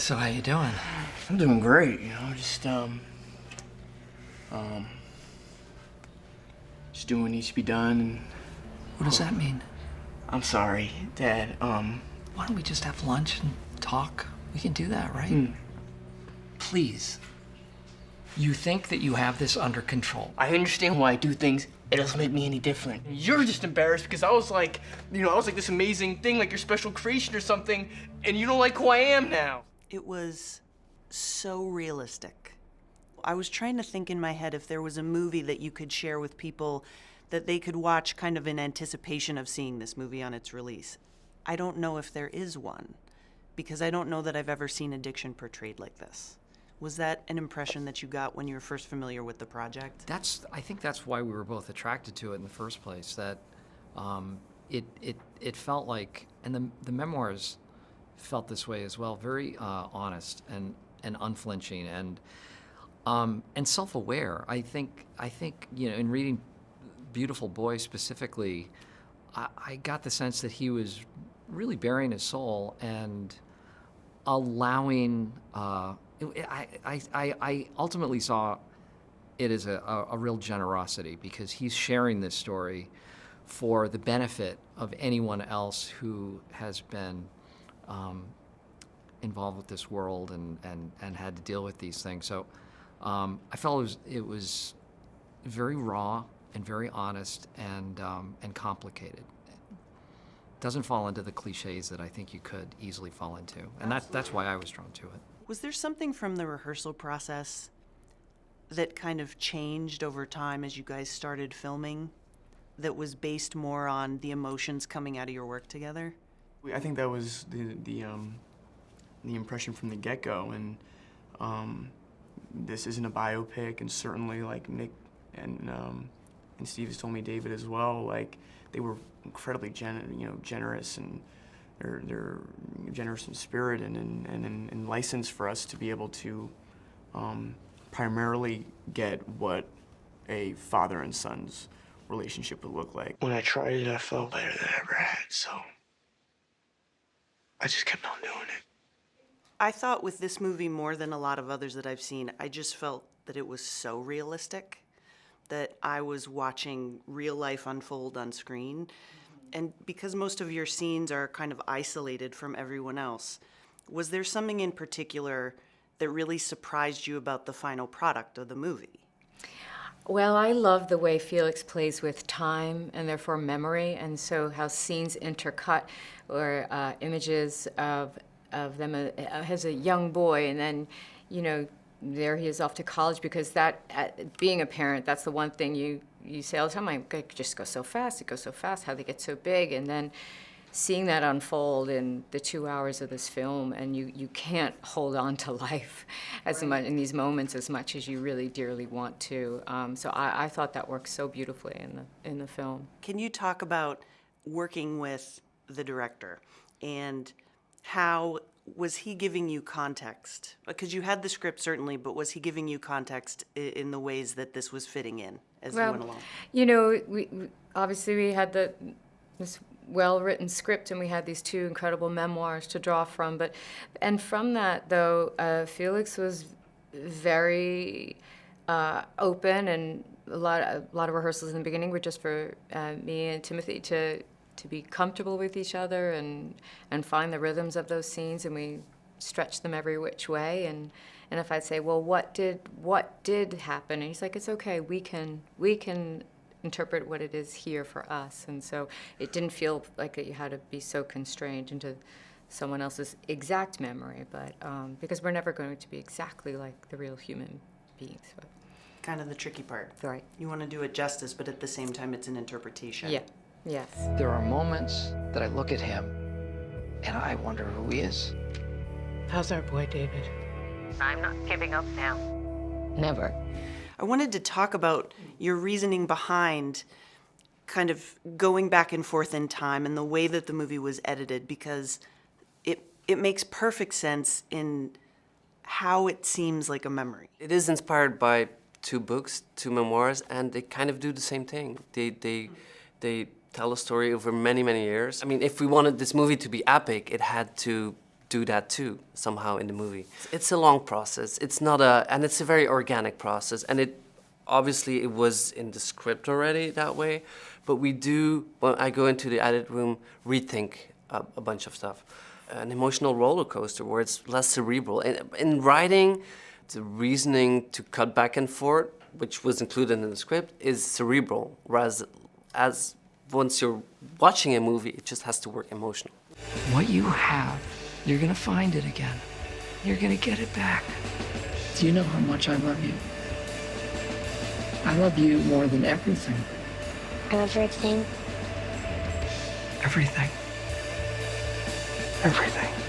So how you doing? I'm doing great, just doing what needs to be done. And What does that mean? I'm sorry, Dad. Why don't we just have lunch and talk? We can do that, right? Please. You think that you have this under control. I understand why I do things. It doesn't make me any different. You're just embarrassed because I was like, I was like this amazing thing, like your special creation or something, and you don't like who I am now. It was so realistic. I was trying to think in my head if there was a movie that you could share with people that they could watch kind of in anticipation of seeing this movie on its release. I don't know if there is one, because I don't know that I've ever seen addiction portrayed like this. Was that an impression that you got when you were first familiar with the project? I think that's why we were both attracted to it in the first place, that it felt like, and the memoirs felt this way as well, very honest and unflinching and self-aware. I think in reading Beautiful Boy specifically, I got the sense that he was really bearing his soul and allowing. I ultimately saw it as a real generosity, because he's sharing this story for the benefit of anyone else who has been involved with this world and had to deal with these things. So I felt it was very raw and very honest and complicated. It doesn't fall into the cliches that I think you could easily fall into, and that's why I was drawn to it. Was there something from the rehearsal process that kind of changed over time as you guys started filming, that was based more on the emotions coming out of your work together? I think that was the impression from the get-go, and this isn't a biopic, and certainly like Nick and Steve has told me, David as well, like they were incredibly generous, and they're generous in spirit and license for us to be able to primarily get what a father and son's relationship would look like. When I tried it, I felt better than I ever had, so I just kept on doing it. I thought with this movie, more than a lot of others that I've seen, I just felt that it was so realistic that I was watching real life unfold on screen. And because most of your scenes are kind of isolated from everyone else, was there something in particular that really surprised you about the final product of the movie? Well, I love the way Felix plays with time and therefore memory, and so how scenes intercut, or images of them as a young boy, and then, there he is off to college, because that, being a parent, that's the one thing you say all the time, it just goes so fast, how they get so big, and then seeing that unfold in the 2 hours of this film, and you can't hold on to life as much in these moments as much as you really dearly want to. So I thought that worked so beautifully in the film. Can you talk about working with the director, and how was he giving you context? Because you had the script certainly, but was he giving you context in the ways that this was fitting in as you went along? We obviously we had this well-written script, and we had these two incredible memoirs to draw from. And from that, though, Felix was very open, and a lot of rehearsals in the beginning were just for me and Timothée to be comfortable with each other and find the rhythms of those scenes, and we stretched them every which way. And if I'd say, well, what did happen? And he's like, it's okay, we can interpret what it is here for us. And so it didn't feel like you had to be so constrained into someone else's exact memory, but because we're never going to be exactly like the real human beings. But. Kind of the tricky part. Right. You want to do it justice, but at the same time it's an interpretation. Yeah. Yes. There are moments that I look at him and I wonder who he is. How's our boy, David? I'm not giving up now. Never. I wanted to talk about your reasoning behind kind of going back and forth in time and the way that the movie was edited, because it makes perfect sense in how it seems like a memory. It is inspired by 2 books, 2 memoirs, and they kind of do the same thing. They tell a story over many, many years. I mean, if we wanted this movie to be epic, it had to do that too somehow in the movie. It's a long process. It's not and it's a very organic process. And obviously it was in the script already that way, but we do, when I go into the edit room, rethink a bunch of stuff. An emotional roller coaster where it's less cerebral. In writing, the reasoning to cut back and forth, which was included in the script, is cerebral, whereas once you're watching a movie, it just has to work emotional. What you have, you're gonna find it again. You're gonna get it back. Do you know how much I love you? I love you more than everything. Everything. Everything. Everything.